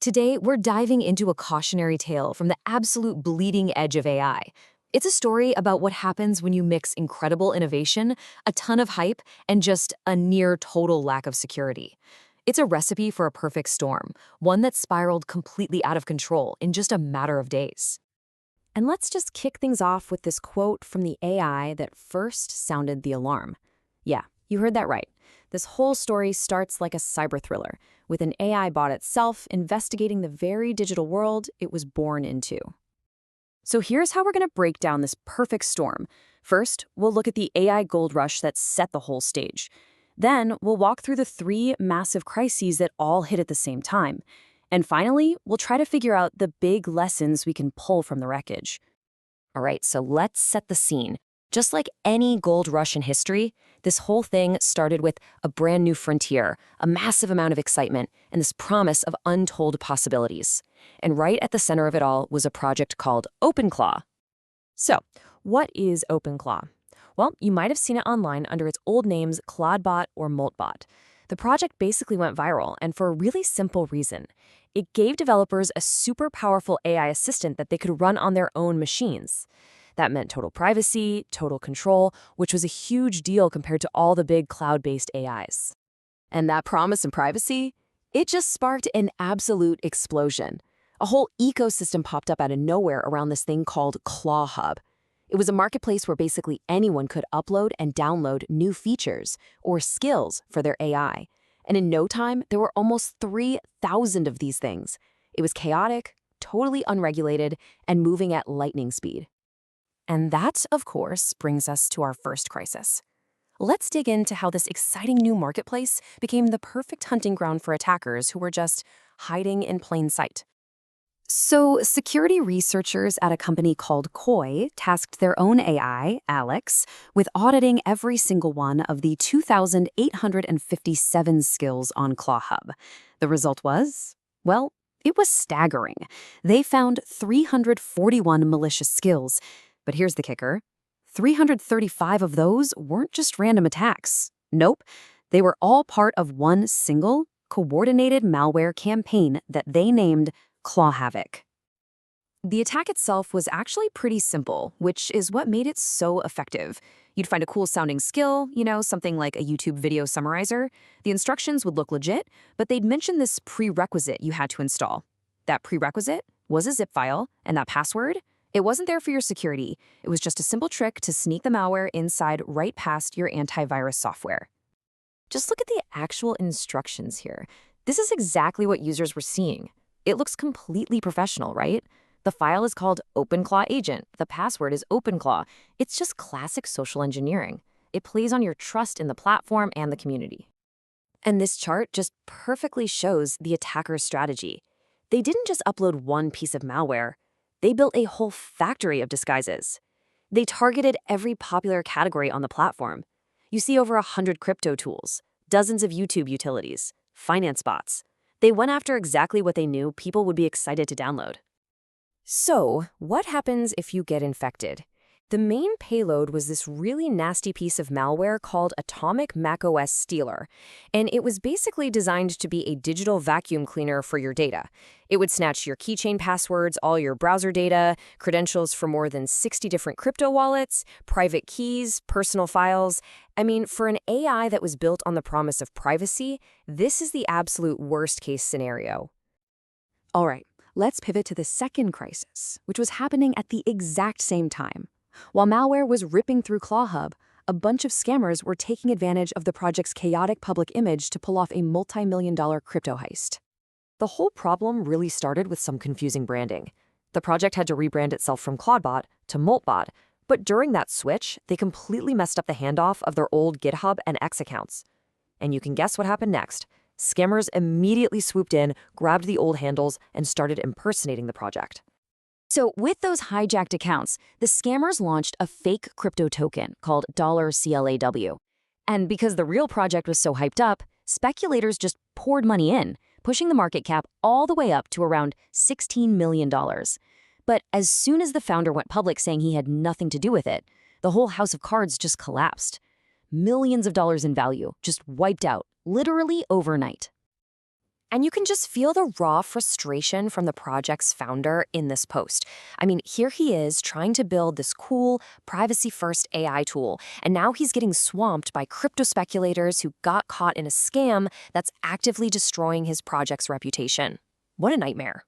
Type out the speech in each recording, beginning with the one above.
Today, we're diving into a cautionary tale from the absolute bleeding edge of AI. It's a story about what happens when you mix incredible innovation, a ton of hype, and just a near total lack of security. It's a recipe for a perfect storm, one that spiraled completely out of control in just a matter of days. And let's just kick things off with this quote from the AI that first sounded the alarm. Yeah, you heard that right. This whole story starts like a cyber thriller, with an AI bot itself investigating the very digital world it was born into. So here's how we're going to break down this perfect storm. First, we'll look at the AI gold rush that set the whole stage. Then, we'll walk through the three massive crises that all hit at the same time. And finally, we'll try to figure out the big lessons we can pull from the wreckage. All right, so let's set the scene. Just like any gold rush in history, this whole thing started with a brand new frontier, a massive amount of excitement, and this promise of untold possibilities. And right at the center of it all was a project called OpenClaw. So, what is OpenClaw? Well, you might have seen it online under its old names Claudbot or Moltbot. The project basically went viral, and for a really simple reason. It gave developers a super powerful AI assistant that they could run on their own machines. That meant total privacy, total control, which was a huge deal compared to all the big cloud-based AIs. And that promise and privacy, it just sparked an absolute explosion. A whole ecosystem popped up out of nowhere around this thing called Claw Hub. It was a marketplace where basically anyone could upload and download new features or skills for their AI. And in no time, there were almost 3,000 of these things. It was chaotic, totally unregulated, and moving at lightning speed. And that, of course, brings us to our first crisis. Let's dig into how this exciting new marketplace became the perfect hunting ground for attackers who were just hiding in plain sight. So, security researchers at a company called Koi tasked their own AI, Alex, with auditing every single one of the 2,857 skills on ClawHub. The result was, well, it was staggering. They found 341 malicious skills. But here's the kicker. 335 of those weren't just random attacks. Nope, they were all part of one single, coordinated malware campaign that they named Claw Havoc. The attack itself was actually pretty simple, which is what made it so effective. You'd find a cool-sounding skill, something like a YouTube video summarizer. The instructions would look legit, but they'd mention this prerequisite you had to install. That prerequisite was a zip file, and that password, it wasn't there for your security. It was just a simple trick to sneak the malware inside right past your antivirus software. Just look at the actual instructions here. This is exactly what users were seeing. It looks completely professional, right? The file is called OpenClaw Agent. The password is OpenClaw. It's just classic social engineering. It plays on your trust in the platform and the community. And this chart just perfectly shows the attacker's strategy. They didn't just upload one piece of malware. They built a whole factory of disguises. They targeted every popular category on the platform. You see over 100 crypto tools, dozens of YouTube utilities, finance bots. They went after exactly what they knew people would be excited to download. So, what happens if you get infected? The main payload was this really nasty piece of malware called Atomic macOS Stealer, and it was basically designed to be a digital vacuum cleaner for your data. It would snatch your keychain passwords, all your browser data, credentials for more than 60 different crypto wallets, private keys, personal files. I mean, for an AI that was built on the promise of privacy, this is the absolute worst-case scenario. All right, let's pivot to the second crisis, which was happening at the exact same time. While malware was ripping through ClawHub, a bunch of scammers were taking advantage of the project's chaotic public image to pull off a multi-million-dollar crypto heist. The whole problem really started with some confusing branding. The project had to rebrand itself from Claudbot to Moltbot, but during that switch, they completely messed up the handoff of their old GitHub and X accounts. And you can guess what happened next. Scammers immediately swooped in, grabbed the old handles, and started impersonating the project. So with those hijacked accounts, the scammers launched a fake crypto token called $CLAW. And because the real project was so hyped up, speculators just poured money in, pushing the market cap all the way up to around $16 million. But as soon as the founder went public saying he had nothing to do with it, the whole house of cards just collapsed. Millions of dollars in value just wiped out, literally overnight. And you can just feel the raw frustration from the project's founder in this post. I mean, here he is trying to build this cool, privacy first AI tool, and now he's getting swamped by crypto speculators who got caught in a scam that's actively destroying his project's reputation. What a nightmare.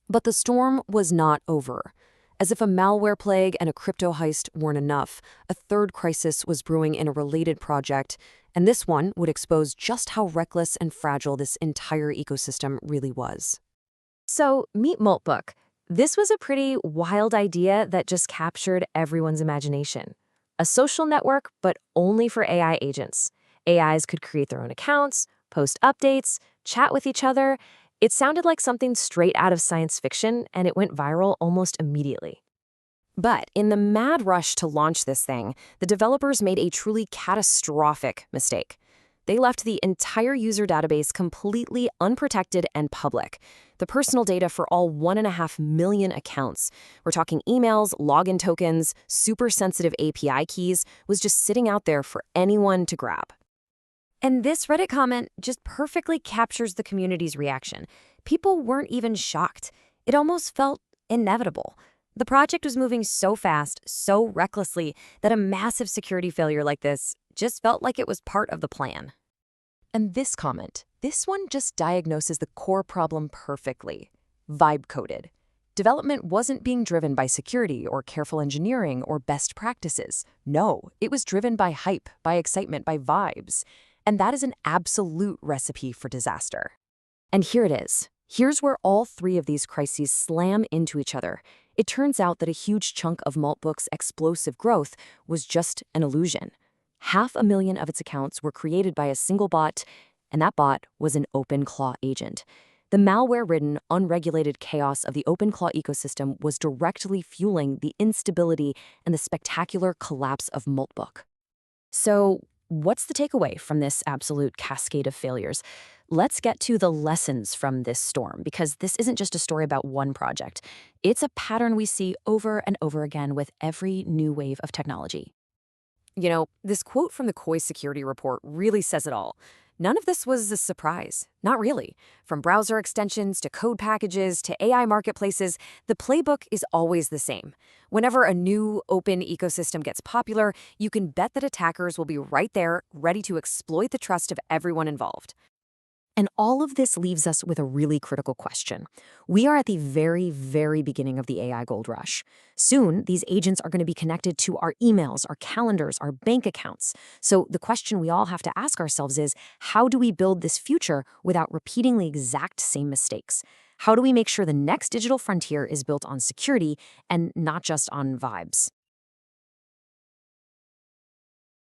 But the storm was not over. As if a malware plague and a crypto heist weren't enough, a third crisis was brewing in a related project, and this one would expose just how reckless and fragile this entire ecosystem really was. So, meet Moltbook. This was a pretty wild idea that just captured everyone's imagination. A social network, but only for AI agents. AIs could create their own accounts, post updates, chat with each other. It sounded like something straight out of science fiction, and it went viral almost immediately. But in the mad rush to launch this thing, the developers made a truly catastrophic mistake. They left the entire user database completely unprotected and public. The personal data for all 1.5 million accounts, we're talking emails, login tokens, super sensitive API keys, was just sitting out there for anyone to grab. And this Reddit comment just perfectly captures the community's reaction. People weren't even shocked. It almost felt inevitable. The project was moving so fast, so recklessly, that a massive security failure like this just felt like it was part of the plan. And this comment, this one just diagnoses the core problem perfectly. Vibe-coded. Development wasn't being driven by security or careful engineering or best practices. No, it was driven by hype, by excitement, by vibes. And that is an absolute recipe for disaster. And here it is. Here's where all three of these crises slam into each other. It turns out that a huge chunk of Moltbook's explosive growth was just an illusion. 500,000 of its accounts were created by a single bot, and that bot was an OpenClaw agent. The malware-ridden, unregulated chaos of the OpenClaw ecosystem was directly fueling the instability and the spectacular collapse of Moltbook. So, what's the takeaway from this absolute cascade of failures? Let's get to the lessons from this storm, because this isn't just a story about one project. It's a pattern we see over and over again with every new wave of technology. You know, this quote from the Koi security report really says it all. None of this was a surprise. Not really. From browser extensions to code packages to AI marketplaces, the playbook is always the same. Whenever a new open ecosystem gets popular, you can bet that attackers will be right there, ready to exploit the trust of everyone involved. And all of this leaves us with a really critical question. We are at the very, very beginning of the AI gold rush. Soon, these agents are going to be connected to our emails, our calendars, our bank accounts. So the question we all have to ask ourselves is, how do we build this future without repeating the exact same mistakes? How do we make sure the next digital frontier is built on security and not just on vibes?